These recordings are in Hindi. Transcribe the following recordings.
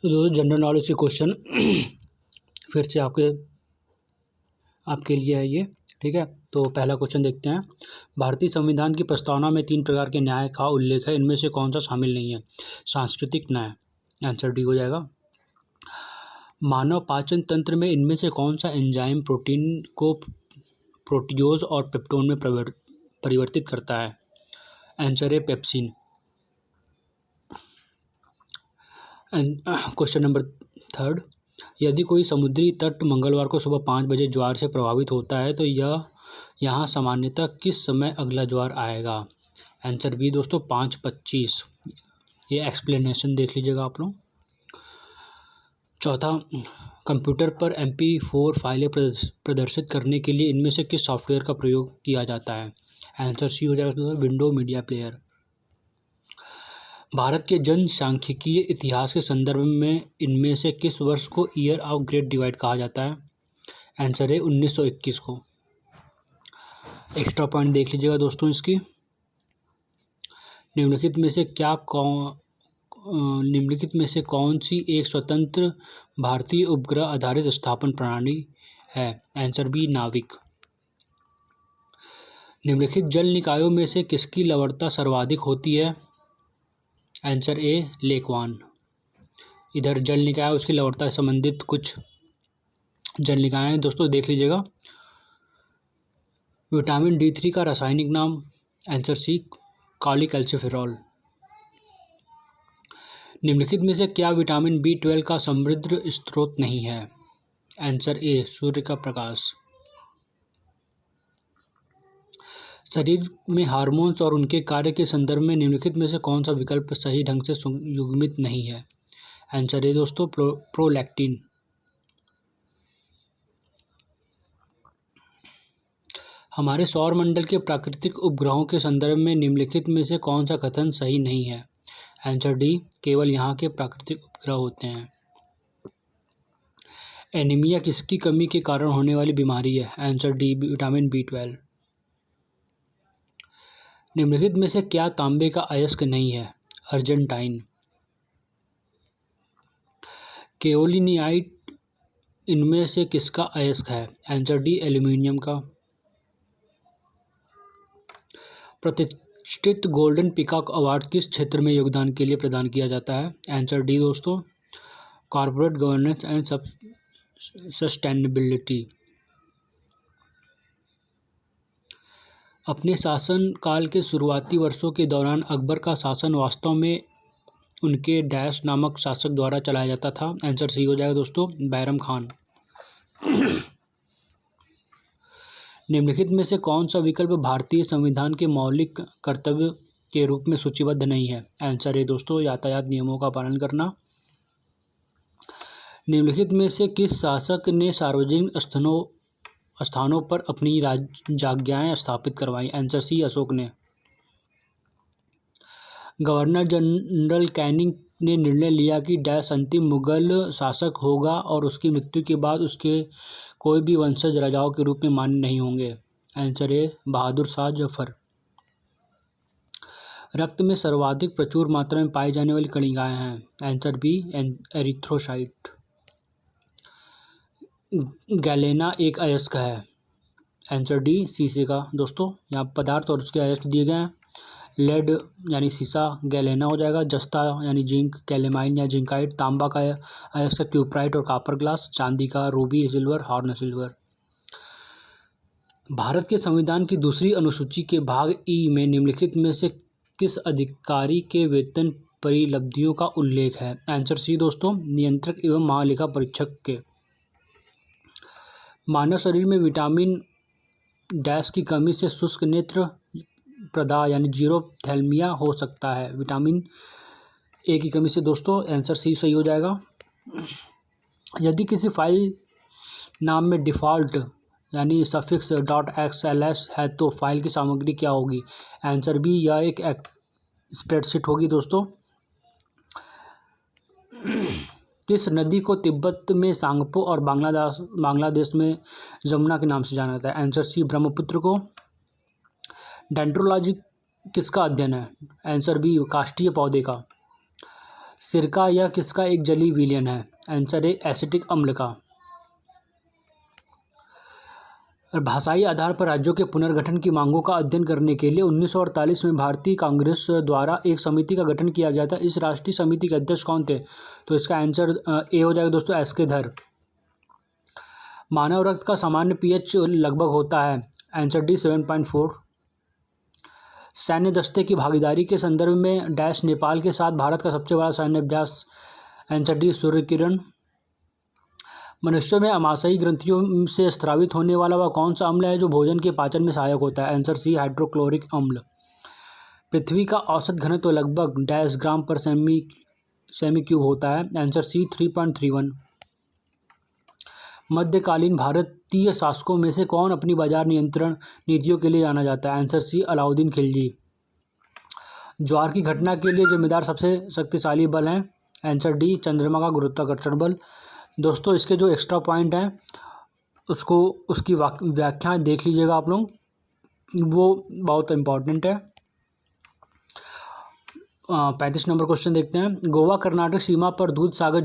तो दोस्तों जनरल नॉलेज के क्वेश्चन फिर से आपके लिए है ये, ठीक है। तो पहला क्वेश्चन देखते हैं। भारतीय संविधान की प्रस्तावना में 3 प्रकार के न्याय का उल्लेख है, इनमें से कौन सा शामिल नहीं है? सांस्कृतिक न्याय, आंसर डी हो जाएगा। मानव पाचन तंत्र में इनमें से कौन सा एंजाइम प्रोटीन को प्रोटियोज और पेप्टोन में परिवर्तित करता है? आंसर है पेप्सिन। क्वेश्चन नंबर 3, यदि कोई समुद्री तट मंगलवार को सुबह 5 बजे ज्वार से प्रभावित होता है तो यहाँ सामान्यतः किस समय अगला ज्वार आएगा? आंसर बी दोस्तों 5:25। ये एक्सप्लेनेशन देख लीजिएगा आप लोग। चौथा, कंप्यूटर पर MP4 फाइलें प्रदर्शित करने के लिए इनमें से किस सॉफ्टवेयर का प्रयोग किया जाता है? आंसर सी हो जाएगा विंडो मीडिया प्लेयर। भारत के जनसांख्यिकीय इतिहास के संदर्भ में इनमें से किस वर्ष को ईयर ऑफ ग्रेट डिवाइड कहा जाता है? आंसर है 1921 को। एक्स्ट्रा पॉइंट देख लीजिएगा दोस्तों इसकी। निम्नलिखित में से कौन सी एक स्वतंत्र भारतीय उपग्रह आधारित स्थापन प्रणाली है? आंसर बी नाविक। निम्नलिखित जल निकायों में से किसकी लवणता सर्वाधिक होती है? Answer A Lake Van. इधर जल निकाय उसकी लवणता से संबंधित कुछ जल निकाय हैं दोस्तों, देख लीजिएगा। विटामिन D3 का रासायनिक नाम? Answer C cholecalciferol. निम्नलिखित में से क्या विटामिन B12 का समृद्ध स्रोत नहीं है? आंसर ए सूर्य का प्रकाश। शरीर में हार्मोन्स और उनके कार्य के संदर्भ में निम्नलिखित में से कौन सा विकल्प सही ढंग से युग्मित नहीं है? आंसर ए दोस्तों प्रोलैक्टिन। हमारे सौर मंडल के प्राकृतिक उपग्रहों के संदर्भ में निम्नलिखित में से कौन सा कथन सही नहीं है? आंसर डी केवल यहाँ के प्राकृतिक उपग्रह होते हैं। एनीमिया किसकी कमी के कारण होने वाली बीमारी है? Answer D vitamin B12। निम्नलिखित में से क्या तांबे का अयस्क नहीं है? अर्जेंटाइन। केओलिनियाइट इनमें से किसका अयस्क है? आंसर डी एल्यूमिनियम का। प्रतिष्ठित गोल्डन पीकॉक अवार्ड किस क्षेत्र में योगदान के लिए प्रदान किया जाता है? आंसर डी दोस्तों कॉर्पोरेट गवर्नेंस एंड सस्टेनेबिलिटी। अपने शासनकाल के शुरुआती वर्षों के दौरान अकबर का शासन वास्तव में उनके डैश नामक शासक द्वारा चलाया जाता था? आंसर सी हो जाएगा दोस्तों बैरम खान। निम्नलिखित में से कौन सा विकल्प भारतीय संविधान के मौलिक कर्तव्य के रूप में सूचीबद्ध नहीं है? आंसर है दोस्तों यातायात नियमों का पालन करना। निम्नलिखित में से किस शासक ने सार्वजनिक स्थानों पर अपनी राजज्ञाएं स्थापित करवाई? आंसर सी अशोक ने। गवर्नर जनरल कैनिंग ने निर्णय लिया कि डैश अंतिम मुगल शासक होगा और उसकी मृत्यु के बाद उसके कोई भी वंशज राजाओं के रूप में मान्य नहीं होंगे? आंसर है बहादुर शाह जफर। रक्त में सर्वाधिक प्रचुर मात्रा में पाई जाने वाली कणिकाएं हैं? Answer B erythrocyte. गैलेना एक अयस्क है? आंसर डी शीशे का। दोस्तों यहाँ पदार्थ और उसके अयस्क दिए गए हैं। लेड यानी शीशा गैलेना हो जाएगा। जस्ता यानी जिंक, कैलेमाइन या जिंकाइट तांबा का अयस्क, क्यूप्राइट और कॉपर ग्लास, चांदी का Ruby silver, horn silver. Bharat के संविधान की दूसरी अनुसूची के भाग ई में निम्नलिखित में से किस अधिकारी के वेतन परिलब्धियों का उल्लेख है? आंसर सी दोस्तों नियंत्रक एवं महालेखा परीक्षक के। मानव शरीर में विटामिन डैश की कमी से शुष्क नेत्र प्रदाह यानी जीरोथैल्मिया हो सकता है? विटामिन ए की कमी से दोस्तों आंसर सी सही हो जाएगा। यदि किसी फाइल नाम में डिफ़ॉल्ट यानी सफिक्स .xls है तो फाइल की सामग्री क्या होगी? आंसर बी यह एक स्प्रेडशीट होगी दोस्तों। किस नदी को तिब्बत में सांगपो और बांग्लादेश में जमुना के नाम से जाना जाता है? आंसर सी ब्रह्मपुत्र को। डेंड्रोलॉजी किसका अध्ययन है? आंसर बी काष्ठीय पौधे का। सिरका यह किसका एक जलीय विलयन है? आंसर ए एसिटिक अम्ल का। और भाषाई आधार पर राज्यों के पुनर्गठन की मांगों का अध्ययन करने के लिए 1948 में भारतीय कांग्रेस द्वारा एक समिति का गठन किया गया था। इस राष्ट्रीय समिति के अध्यक्ष कौन थे? तो इसका आंसर ए हो जाएगा दोस्तों, एस.के. धर। मानव रक्त का सामान्य पीएच लगभग होता है? Answer D 7.4। सैन्य दस्ते की भागीदारी के संदर्भ में डैश नेपाल के साथ भारत का सबसे बड़ा सैन्य अभ्यास? Answer D Surya Kiran. मनुष्यों में आमाशयी ग्रंथियों से स्रावित होने वाला वह कौन सा अम्ल है जो भोजन के पाचन में सहायक होता है? आंसर सी हाइड्रोक्लोरिक अम्ल। पृथ्वी का औसत घनत्व लगभग डैश ग्राम पर सेमी क्यूब होता है? Answer C 3.31। मध्यकालीन भारतीय शासकों में से कौन अपनी बाजार नियंत्रण नीतियों के लिए जाना जाता है? Answer C Alauddin Khilji. ज्वार की घटना के लिए जिम्मेदार सबसे शक्तिशाली बल हैं? आंसर डी चंद्रमा का गुरुत्वाकर्षण बल। दोस्तों इसके जो एक्स्ट्रा पॉइंट हैं उसकी व्याख्या देख लीजिएगा आप लोग, वो बहुत इम्पॉर्टेंट है। 35 नंबर क्वेश्चन देखते हैं। गोवा कर्नाटक सीमा पर दूध सागर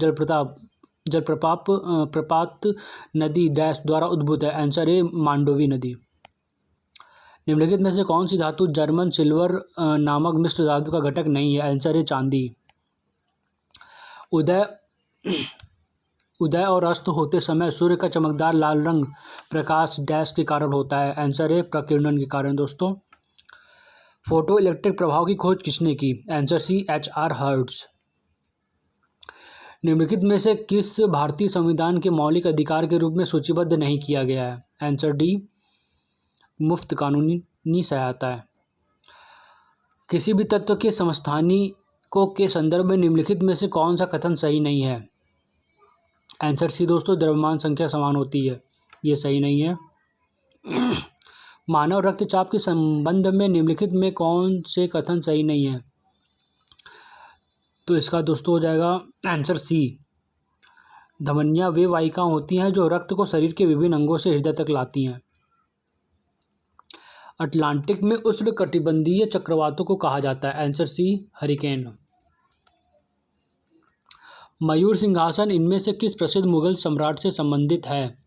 जलप्रपात नदी डैश द्वारा उद्भूत है? आंसर ए मांडोवी नदी। निम्नलिखित में से कौन सी धातु जर्मन सिल्वर नामक मिश्र धातु का घटक नहीं है? आंसर ए चांदी। उदय और अस्त होते समय सूर्य का चमकदार लाल रंग प्रकाश डैश के कारण होता है? आंसर है प्रकीर्णन के कारण। दोस्तों फोटो इलेक्ट्रिक प्रभाव की खोज किसने की? Answer C H.R. हर्ट्ज। निम्नलिखित में से किस भारतीय संविधान के मौलिक अधिकार के रूप में सूचीबद्ध नहीं किया गया है? आंसर डी मुफ्त कानूनी सहायता है। किसी भी तत्व के समस्थानिकों के संदर्भ में निम्नलिखित में से कौन सा कथन सही नहीं है? आंसर सी दोस्तों द्रव्यमान संख्या समान होती है, ये सही नहीं है। मानव रक्तचाप के संबंध में निम्नलिखित में कौन से कथन सही नहीं है? तो इसका दोस्तों हो जाएगा आंसर सी। धमनियां वे वाहिकाएं होती हैं जो रक्त को शरीर के विभिन्न अंगों से हृदय तक लाती हैं। अटलांटिक में उष्णकटिबंधीय चक्रवातों को कहा जाता है? आंसर सी हरिकेन। मयूर सिंहासन इनमें से किस प्रसिद्ध मुगल सम्राट से संबंधित है?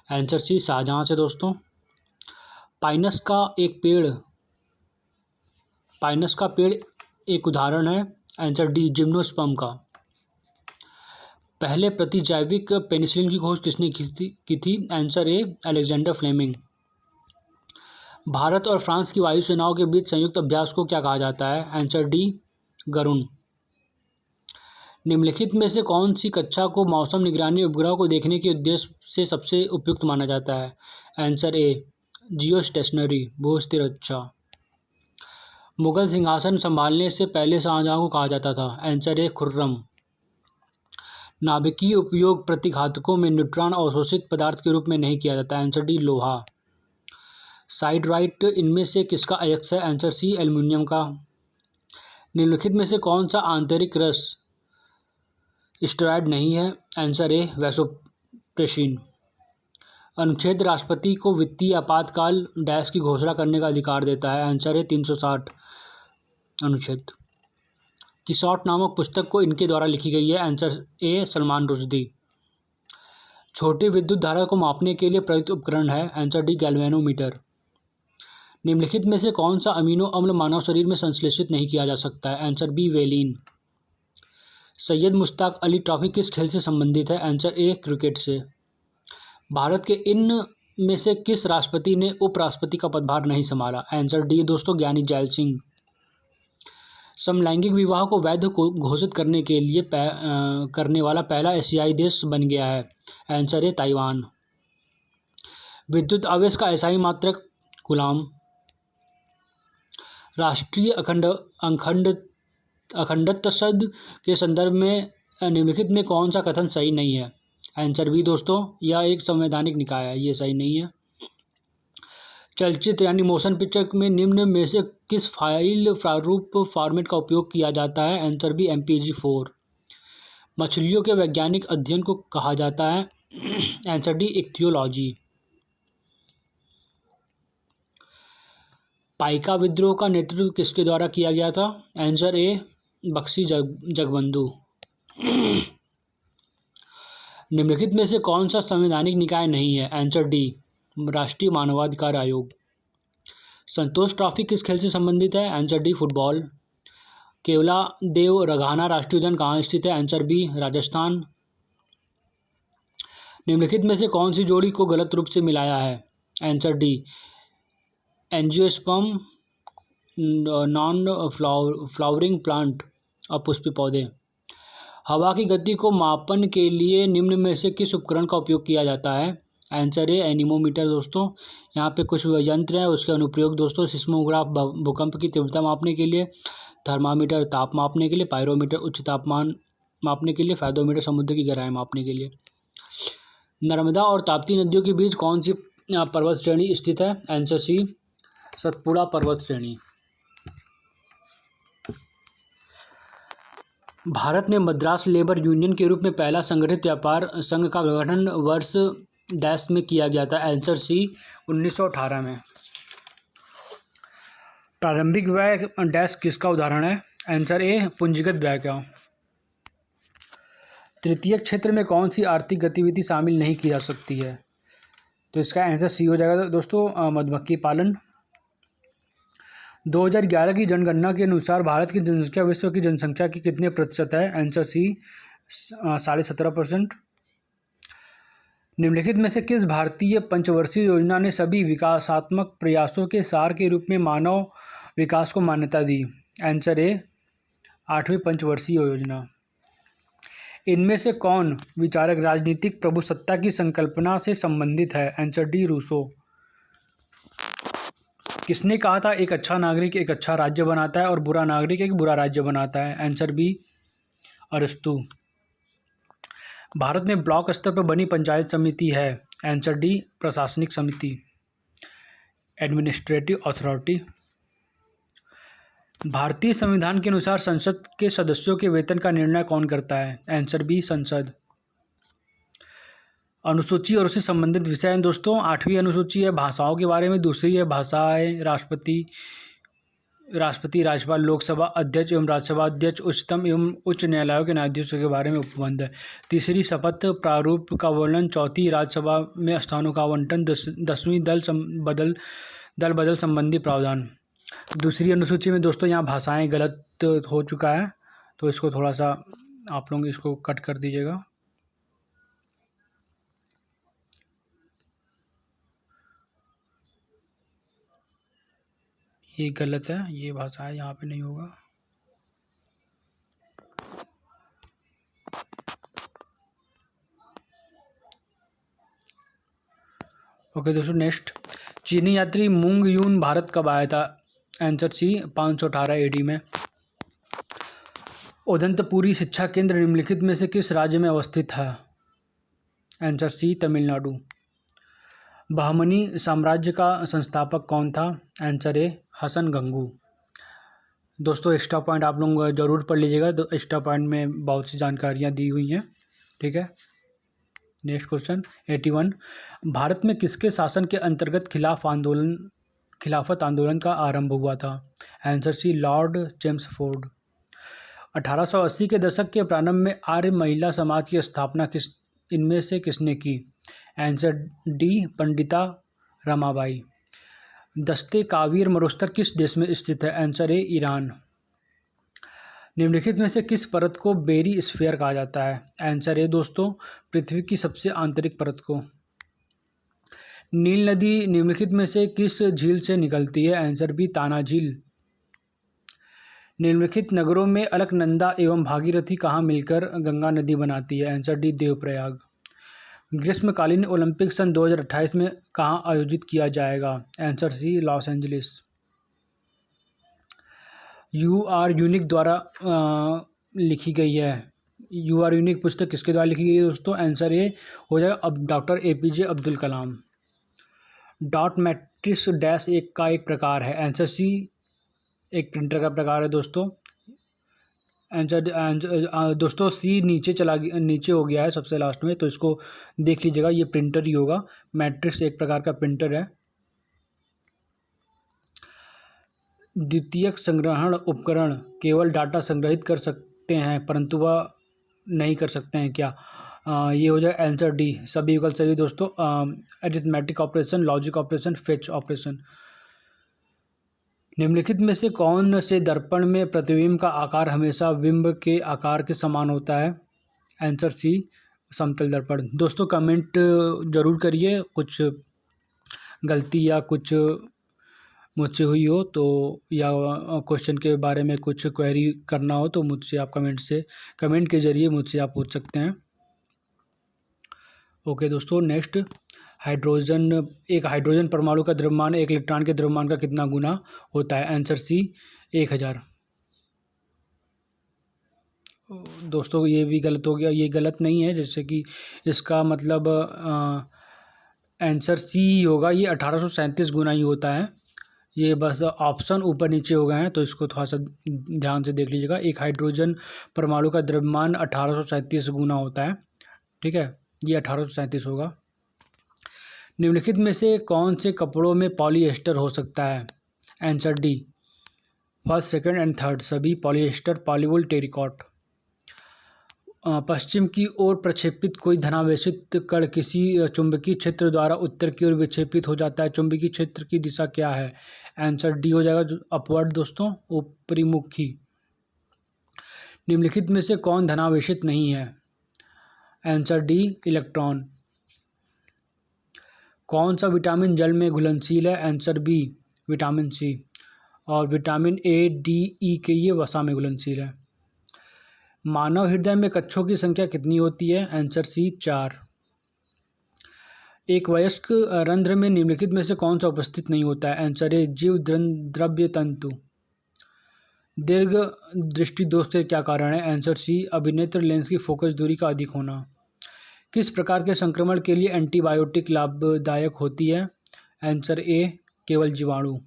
आंसर सी शाहजहां से। दोस्तों पाइनस का पेड़ एक उदाहरण है? आंसर डी जिम्नोस्पर्म का। पहले प्रतिजैविक पेनिसिलिन की खोज किसने की थी? Answer A Alexander Fleming. भारत और फ्रांस की वायुसेनाओं के बीच संयुक्त अभ्यास को क्या कहा जाता है? Answer D Garun. निम्नलिखित में से कौन सी कक्षा को मौसम निगरानी उपग्रह को देखने के उद्देश्य से सबसे उपयुक्त माना जाता है? आंसर ए जियो स्टेशनरी भूस्थिर कक्षा। मुगल सिंहासन संभालने से पहले शाहजहां को कहा जाता था? आंसर ए खुर्रम। नाभिकीय उपयोग प्रतिघातकों में न्यूट्रॉन अवशोषित पदार्थ के रूप में नहीं किया जाता? आंसर डी लोहा। साइड राइट इनमें से किसका अयस्क है? आंसर सी एल्युमिनियम का। निम्नलिखित में से कौन सा आंतरिक रस स्टेरॉयड नहीं है? आंसर ए वैसोप्रेसिन। अनुच्छेद राष्ट्रपति को वित्तीय आपातकाल डैश की घोषणा करने का अधिकार देता है? आंसर ए 360 अनुच्छेद। किसॉट नामक पुस्तक को इनके द्वारा लिखी गई है? आंसर ए सलमान रुश्दी। छोटी विद्युत धारा को मापने के लिए प्रयुक्त उपकरण है? Answer D galvanometer. निम्नलिखित में से कौन सा अमीनो अम्ल मानव शरीर में संश्लेषित नहीं किया जा सकता है? आंसर बी वेलिन। सैयद मुश्ताक अली ट्रॉफी किस खेल से संबंधित है? आंसर ए क्रिकेट से। भारत के इन में से किस राष्ट्रपति ने उपराष्ट्रपति का पदभार नहीं संभाला? आंसर डी दोस्तों ज्ञानी जैल सिंह। समलैंगिक विवाह को वैध घोषित करने के लिए करने वाला पहला एशियाई देश बन गया है? आंसर ए ताइवान। विद्युत आवेश का एसआई मात्रक कूलाम। राष्ट्रीय अखंडत्व के संदर्भ में निम्नलिखित में कौन सा कथन सही नहीं है? आंसर बी दोस्तों यह एक संवैधानिक निकाय है, ये सही नहीं है। चलचित्र यानी मोशन पिक्चर में निम्न में से किस फाइल प्रारूप फॉर्मेट का उपयोग किया जाता है? Answer B MPG-4। मछलियों के वैज्ञानिक अध्ययन को कहा जाता है? Answer D ichthyology. पाइका विद्रोह का नेतृत्व किसके द्वारा किया गया था? Answer A Bakshi Jagabandhu. निम्नलिखित में से कौन सा संवैधानिक निकाय नहीं है? आंसर डी, राष्ट्रीय मानवाधिकार आयोग। संतोष ट्रॉफी किस खेल से संबंधित है? Answer D, football. केवलादेव रघाना राष्ट्रीय उद्यान कहाँ स्थित है? Answer B, Rajasthan. निम्नलिखित में से कौन सी जोड़ी को गलत रूप से मिलाया है? Answer D, angiosperm non flowering plant, अपुष्पी पौधे। हवा की गति को मापन के लिए निम्न में से किस उपकरण का उपयोग किया जाता है? आंसर ए, एनीमोमीटर। दोस्तों यहाँ पे कुछ यंत्र हैं, उसके अनुप्रयोग दोस्तों, सिस्मोग्राफ भूकंप की तीव्रता मापने के लिए, थर्मामीटर ताप मापने के लिए, पायरोमीटर उच्च तापमान मापने के लिए, फायदोमीटर समुद्र की गहराई मापने के लिए। नर्मदा और ताप्ती नदियों के बीच कौन सी पर्वत श्रेणी स्थित है? आंसर सी, सतपुड़ा पर्वत श्रेणी। भारत में मद्रास लेबर यूनियन के रूप में पहला संगठित व्यापार संघ का गठन वर्ष डैश में किया गया था? आंसर सी, 1918 में। प्रारंभिक व्यय डैश किसका उदाहरण है? आंसर ए, पूंजीगत व्यय का। तृतीय क्षेत्र में कौन सी आर्थिक गतिविधि शामिल नहीं की जा सकती है? तो इसका आंसर सी हो जाएगा दोस्तों, मधुमक्खी पालन। 2011 की जनगणना के अनुसार भारत की जनसंख्या विश्व की जनसंख्या की कितने प्रतिशत है? Answer C, 17.5%। निम्नलिखित में से किस भारतीय पंचवर्षीय योजना ने सभी विकासात्मक प्रयासों के सार के रूप में मानव विकास को मान्यता दी? आंसर ए, 8वीं पंचवर्षीय योजना। इनमें से कौन विचारक राजनीतिक प्रभुसत्ता की संकल्पना से संबंधित है? Answer D, Rousseau. किसने कहा था एक अच्छा नागरिक एक अच्छा राज्य बनाता है और बुरा नागरिक एक बुरा राज्य बनाता है? Answer B, अरस्तू। भारत में ब्लॉक स्तर पर बनी पंचायत समिति है? आंसर डी, प्रशासनिक समिति, एडमिनिस्ट्रेटिव अथॉरिटी। भारतीय संविधान के अनुसार संसद के सदस्यों के वेतन का निर्णय कौन करता है? आंसर बी, संसद। अनुसूची और उससे संबंधित विषय हैं दोस्तों। 8वीं अनुसूची है भाषाओं के बारे में, दूसरी है भाषाएं राष्ट्रपति, राज्यपाल, लोकसभा अध्यक्ष एवं राज्यसभा अध्यक्ष, उच्चतम एवं उच्च न्यायालयों के न्यायाधीशों के बारे में उपबंध है। तीसरी शपथ प्रारूप का वर्णन, चौथी राज्यसभा में स्थानों का आवंटन, 10वीं दल बदल संबंधी प्रावधान। दूसरी अनुसूची में दोस्तों यहाँ भाषाएं गलत हो चुका है, तो इसको थोड़ा सा आप लोग इसको कट कर दीजिएगा। ये गलत है, ये भाषा है, यहाँ पे नहीं होगा। ओके दोस्तों, नेक्स्ट। चीनी यात्री मुंग यून भारत कब आया था? आंसर सी, 518 AD में। उदंतपुरी शिक्षा केंद्र निम्नलिखित में से किस राज्य में अवस्थित है? आंसर सी, तमिलनाडु। बहमनी साम्राज्य का संस्थापक कौन था? Answer A, Hasan Gangu. दोस्तों एक्स्ट्रा पॉइंट आप लोग जरूर पढ़ लीजिएगा, तो एक्स्ट्रा पॉइंट में बहुत सी जानकारियाँ दी हुई हैं, ठीक है। Next question 81। भारत में किसके शासन के अंतर्गत खिलाफत आंदोलन का आरंभ हुआ था? Answer C, Lord Chelmsford. 1880 के दशक के प्रारंभ में आर्य महिला समाज की स्थापना इनमें से किसने की? Answer D, Pandita Ramabai. दस्ते कावीर मरुस्तर किस देश में स्थित है? आंसर ए, ईरान। निम्नलिखित में से किस परत को बेरी स्फीयर कहा जाता है? आंसर ए दोस्तों, पृथ्वी की सबसे आंतरिक परत को। नील नदी निम्नलिखित में से किस झील से निकलती है? आंसर बी, ताना झील। निम्नलिखित नगरों में अलकनंदा एवं भागीरथी कहाँ मिलकर गंगा नदी बनाती है? Answer D, Devprayag. ग्रीष्मकालीन ओलंपिक सन 2028 में कहाँ आयोजित किया जाएगा? Answer C, Los Angeles. यू आर यूनिक द्वारा लिखी गई है। यू आर यूनिक पुस्तक किसके द्वारा लिखी गई है दोस्तों? आंसर ए हो जाएगा अब doctor APJ Abdul Kalam. Dot matrix dash एक प्रकार है? आंसर सी, एक प्रिंटर का प्रकार है दोस्तों। आंसर दोस्तों सी नीचे हो गया है सबसे लास्ट में, तो इसको देख लीजिएगा, ये प्रिंटर ही होगा। मैट्रिक्स एक प्रकार का प्रिंटर है। द्वितीयक संग्रहण उपकरण केवल डाटा संग्रहित कर सकते हैं, परंतु वह नहीं कर सकते हैं क्या? ये हो जाएगा आंसर डी, सभी विकल्प सही दोस्तों। Arithmetic operation, logic operation, fetch operation. निम्नलिखित में से कौन से दर्पण में प्रतिबिंब का आकार हमेशा बिंब के आकार के समान होता है? आंसर सी, समतल दर्पण। दोस्तों कमेंट ज़रूर करिए, कुछ गलती या कुछ मुझसे हुई हो तो, या क्वेश्चन के बारे में कुछ क्वेरी करना हो तो मुझसे आप कमेंट के ज़रिए मुझसे आप पूछ सकते हैं। ओके दोस्तों, नेक्स्ट एक हाइड्रोजन परमाणु का द्रव्यमान एक इलेक्ट्रॉन के द्रव्यमान का कितना गुना होता है? Answer C, 1000। दोस्तों ये भी गलत हो गया, ये गलत नहीं है, जैसे कि इसका मतलब आंसर सी ही होगा, ये 1837 गुना ही होता है। ये बस ऑप्शन ऊपर नीचे हो गए हैं तो इसको थोड़ा सा ध्यान से देख लीजिएगा। एक हाइड्रोजन परमाणु का द्रव्यमान 1837 गुना होता है, ठीक है, ये 1837 होगा। निम्नलिखित में से कौन से कपड़ों में पॉलीएस्टर हो सकता है? Answer D, first, second and third सभी पॉलीएस्टर, पॉलीवुल, टेरिकॉट। पश्चिम की ओर प्रक्षेपित कोई धनावेशित कण किसी चुंबकीय क्षेत्र द्वारा उत्तर की ओर विक्षेपित हो जाता है, चुंबकीय क्षेत्र की दिशा क्या है? आंसर डी हो जाएगा, अपवर्ड दोस्तों, ऊपरीमुखी। निम्नलिखित में से कौन धनावेशित नहीं है? Answer D, electron. कौन सा विटामिन जल में घुलनशील है? Answer B, vitamin C. और विटामिन ए, डी, ई के ये वसा में घुलनशील है। मानव हृदय में कक्षों की संख्या कितनी होती है? Answer C, 4। एक वयस्क रंध्र में निम्नलिखित में से कौन सा उपस्थित नहीं होता है? आंसर ए, जीव द्रव्य तंतु। दीर्घ दृष्टि दोष के क्या कारण है? आंसर सी, अभिनेत्र लेंस की फोकस दूरी का अधिक होना। किस प्रकार के संक्रमण के लिए एंटीबायोटिक लाभदायक होती है? आंसर ए, केवल जीवाणु।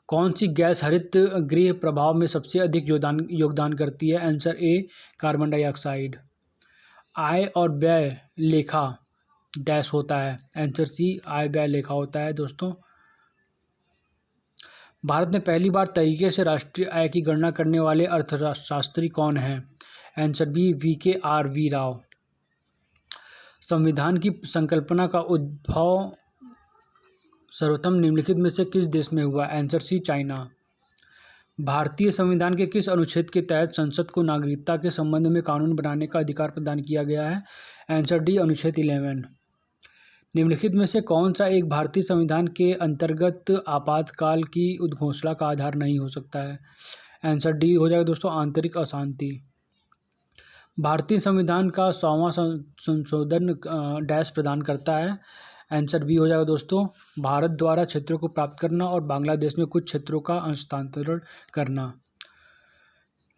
कौन सी गैस हरित गृह प्रभाव में सबसे अधिक योगदान करती है? Answer A, carbon dioxide. आय और व्यय लेखा डैश होता है? आंसर सी, आय व्यय लेखा होता है दोस्तों। भारत में पहली बार तरीके से राष्ट्रीय आय की गणना करने वाले अर्थशास्त्री कौन हैं? Answer B, VKR Rao. संविधान की संकल्पना का उद्भव सर्वप्रथम निम्नलिखित में से किस देश में हुआ? Answer C, China. भारतीय संविधान के किस अनुच्छेद के तहत संसद को नागरिकता के संबंध में कानून बनाने का अधिकार प्रदान किया गया है? आंसर डी, अनुच्छेद 11। निम्नलिखित में से कौन सा एक भारतीय संविधान के अंतर्गत आपातकाल की उद्घोषणा का आधार नहीं हो सकता है? आंसर डी हो जाएगा दोस्तों, आंतरिक अशांति। भारतीय संविधान का 100वां संशोधन डैश प्रदान करता है? आंसर बी हो जाएगा दोस्तों, भारत द्वारा क्षेत्रों को प्राप्त करना और बांग्लादेश में कुछ क्षेत्रों का हस्तांतरण करना।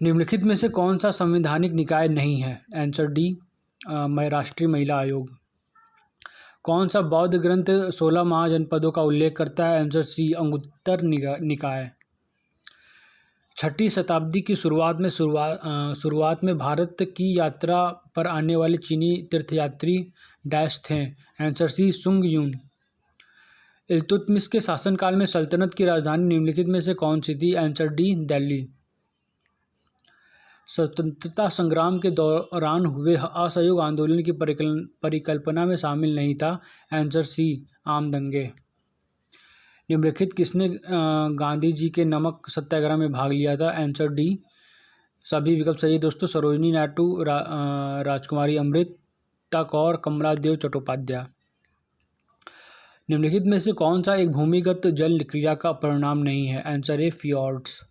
निम्नलिखित में से कौन सा संवैधानिक निकाय नहीं है? आंसर डी, राष्ट्रीय महिला आयोग। कौन सा बौद्ध ग्रंथ 16 महाजनपदों का उल्लेख करता है? आंसर सी, अंगुत्तर निकाय। 6ठी शताब्दी की शुरुआत में भारत की यात्रा पर आने वाले चीनी तीर्थयात्री डैश थे? आंसर सी, सुंग यून। इल्तुतमिश के शासनकाल में सल्तनत की राजधानी निम्नलिखित में से कौन सी थी? Answer D, Delhi. स्वतंत्रता संग्राम के दौरान हुए असहयोग आंदोलन की परिकल्पना में शामिल नहीं था? आंसर सी, आम दंगे। निम्नलिखित किसने गांधी जी के नमक सत्याग्रह में भाग लिया था? आंसर डी, सभी विकल्प सही है दोस्तों। सरोजिनी नायडू, राजकुमारी अमृता कौर, कमला देव चट्टोपाध्याय। निम्नलिखित में से कौन सा एक भूमिगत जल क्रिया का परिणाम नहीं है? Answer A, fjords.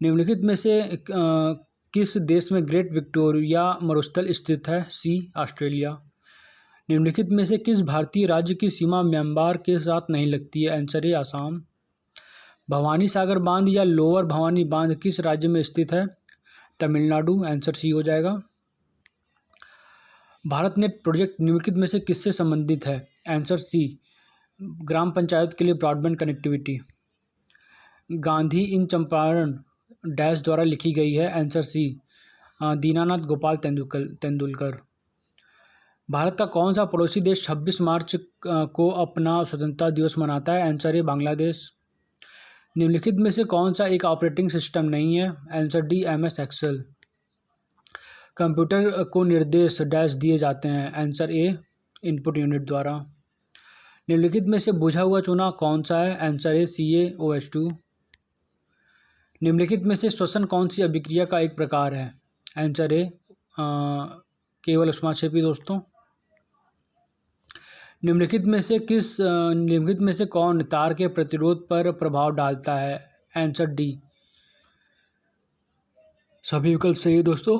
निम्नलिखित में से किस देश में ग्रेट विक्टोरिया मरुस्थल स्थित है? सी, ऑस्ट्रेलिया। निम्नलिखित में से किस भारतीय राज्य की सीमा म्यांमार के साथ नहीं लगती है? Answer A, Assam. भवानी सागर बांध या लोअर भवानी बांध किस राज्य में स्थित है? तमिलनाडु। आंसर सी हो जाएगा। भारत नेट प्रोजेक्ट निम्नलिखित में से किससे संबंधित है? आंसर सी, ग्राम पंचायत के लिए broadband connectivity. Gandhi in Champaran dash द्वारा लिखी गई है? Answer C, Dinanath Gopal Tendulkar. भारत का कौन सा पड़ोसी देश 26 मार्च को अपना स्वतंत्रता दिवस मनाता है? आंसर ए, बांग्लादेश। निम्नलिखित में से कौन सा एक ऑपरेटिंग सिस्टम नहीं है? Answer D, MS Excel. Computer को निर्देश डैश दिए जाते हैं, आंसर ए इनपुट यूनिट द्वारा। निम्नलिखित में से बुझा हुआ चूना कौन सा है, आंसर ए CaOH2। निम्नलिखित में से श्वसन कौन सी अभिक्रिया का एक प्रकार है, आंसर ए केवल ऊष्माक्षेपी दोस्तों। निम्नलिखित में से कौन तार के प्रतिरोध पर प्रभाव डालता है, आंसर डी सभी विकल्प सही है दोस्तों।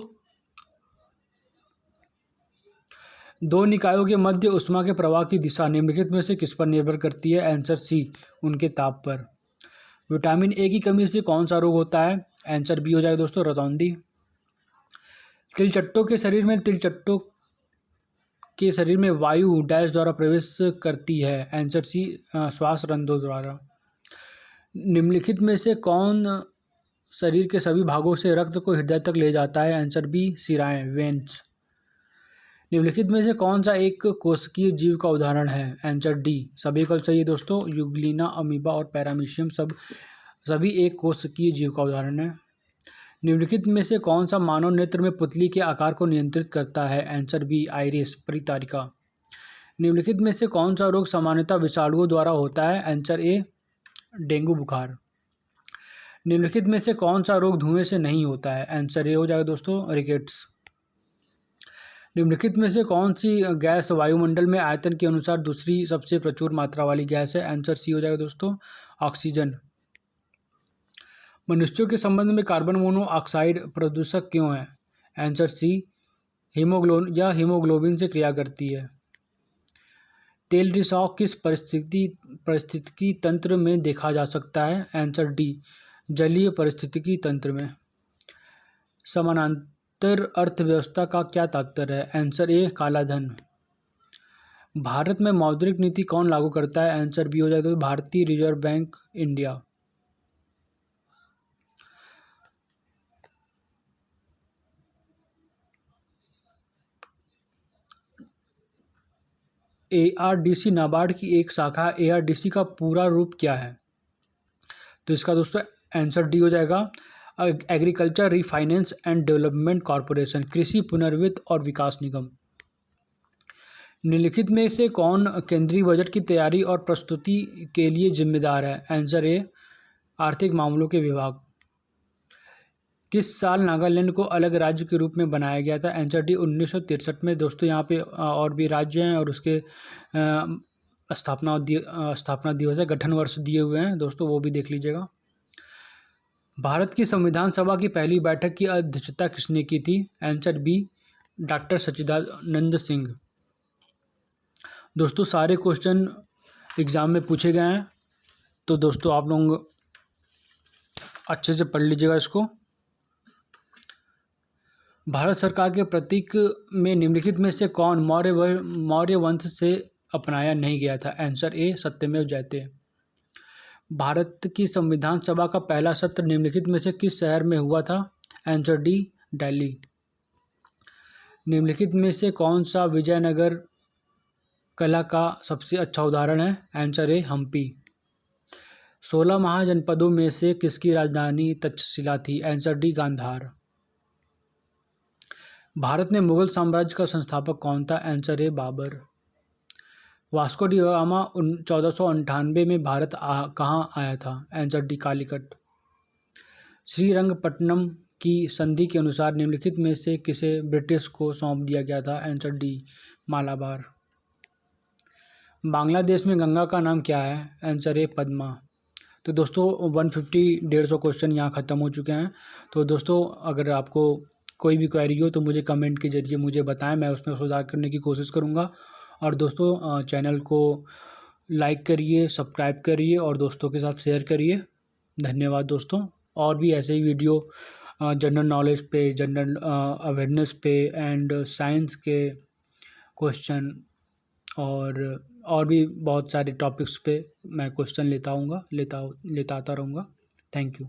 दो निकायों के मध्य ऊष्मा के प्रवाह की दिशा निम्नलिखित में से किस पर निर्भर करती है, आंसर सी उनके ताप पर। विटामिन ए की कमी से कौन सा रोग होता है, आंसर बी हो जाएगा दोस्तों रतौंधी। तिलचट्टों के शरीर में वायु डैश द्वारा प्रवेश करती है, आंसर सी श्वास रंध्रों द्वारा। निम्नलिखित में से कौन शरीर के सभी भागों से रक्त को हृदय तक ले जाता है, आंसर बी शिराएं वेन्स। निम्नलिखित में से कौन सा एक कोशिकीय जीव का उदाहरण है, आंसर डी सभी विकल्प सही है दोस्तों। यूग्लिना, अमीबा और पैरामीशियम सभी एक कोशिकीय जीव का उदाहरण है। निम्नलिखित में से कौन सा मानव नेत्र में पुतली के आकार को नियंत्रित करता है, आंसर बी आइरिस परितारिका। निम्नलिखित में से कौन सा रोग सामान्यतः विषाणुओं द्वारा होता है, आंसर ए डेंगू बुखार। निम्नलिखित में से कौन सा रोग धुएं से नहीं होता है, आंसर ए हो जाएगा दोस्तों रिकेट्स। निम्नलिखित में से कौन सी गैस वायुमंडल में आयतन के अनुसार दूसरी सबसे प्रचुर मात्रा वाली गैस है, आंसर सी हो जाएगा दोस्तों ऑक्सीजन। मनुष्यों के संबंध में कार्बन मोनोऑक्साइड प्रदूषक क्यों है, आंसर सी हीमोग्लोबिन से क्रिया करती है। तेल रिसाव किस पारिस्थितिकी तंत्र में देखा जा सकता है, आंसर डी जलीय पारिस्थितिकी तंत्र में। समानांतर अर्थव्यवस्था का क्या तात्पर्य है, आंसर ए कालाधन। भारत में मौद्रिक नीति कौन लागू करता है, आंसर बी हो जाएगा तो भारतीय reserve bank India. ARDC NABARD की एक शाखा ARDC का पूरा रूप क्या है, तो इसका दोस्तों आंसर डी हो जाएगा agriculture refinance and development corporation, कृषि पुनर्वित्त और विकास निगम। निम्नलिखित में से कौन केंद्रीय बजट की तैयारी और प्रस्तुति के लिए जिम्मेदार है, आंसर ए आर्थिक मामलों के विभाग। किस साल नागालैंड को अलग राज्य के रूप में बनाया गया था, आंसर डी 1963 में। दोस्तों यहाँ पे और भी राज्य हैं और उसके स्थापना दिवस है, गठन वर्ष दिए हुए हैं दोस्तों, वो भी देख लीजिएगा। भारत की संविधान सभा की पहली बैठक की अध्यक्षता किसने की थी, आंसर बी डॉक्टर सच्चिदानंद सिंह। दोस्तों सारे क्वेश्चन एग्ज़ाम में पूछे गए हैं, तो दोस्तों आप लोग अच्छे से पढ़ लीजिएगा इसको। भारत सरकार के प्रतीक में निम्नलिखित में से कौन मौर्य वंश से अपनाया नहीं गया था, आंसर ए सत्यमेव जयते। भारत की संविधान सभा का पहला सत्र निम्नलिखित में से किस शहर में हुआ था, आंसर डी दिल्ली। निम्नलिखित में से कौन सा विजयनगर कला का सबसे अच्छा उदाहरण है, आंसर ए हम्पी। 16 महाजनपदों में से किसकी राजधानी तक्षशिला थी, आंसर डी गांधार। भारत में मुगल साम्राज्य का संस्थापक कौन था, answer A Babur. Vasco da Gama 1498 में भारत कहाँ आया था, आंसर डी कालीकट। श्रीरंगपट्टनम की संधि के अनुसार निम्नलिखित में से किसे ब्रिटिश को सौंप दिया गया था, आंसर डी मालाबार। बांग्लादेश में गंगा का नाम क्या है, आंसर ए पद्मा। तो दोस्तों 150-150 क्वेश्चन यहाँ ख़त्म हो चुके हैं। तो दोस्तों अगर आपको कोई भी क्वेरी हो तो मुझे कमेंट के जरिए मुझे बताएं, मैं उसमें सुधार करने की कोशिश करूँगा। और दोस्तों चैनल को लाइक करिए, सब्सक्राइब करिए और दोस्तों के साथ शेयर करिए। धन्यवाद दोस्तों। और भी ऐसे ही वीडियो जनरल नॉलेज पे, जनरल अवेयरनेस पे एंड साइंस के क्वेश्चन और भी बहुत सारे टॉपिक्स पे मैं क्वेश्चन लेता आता रहूँगा। Thank you.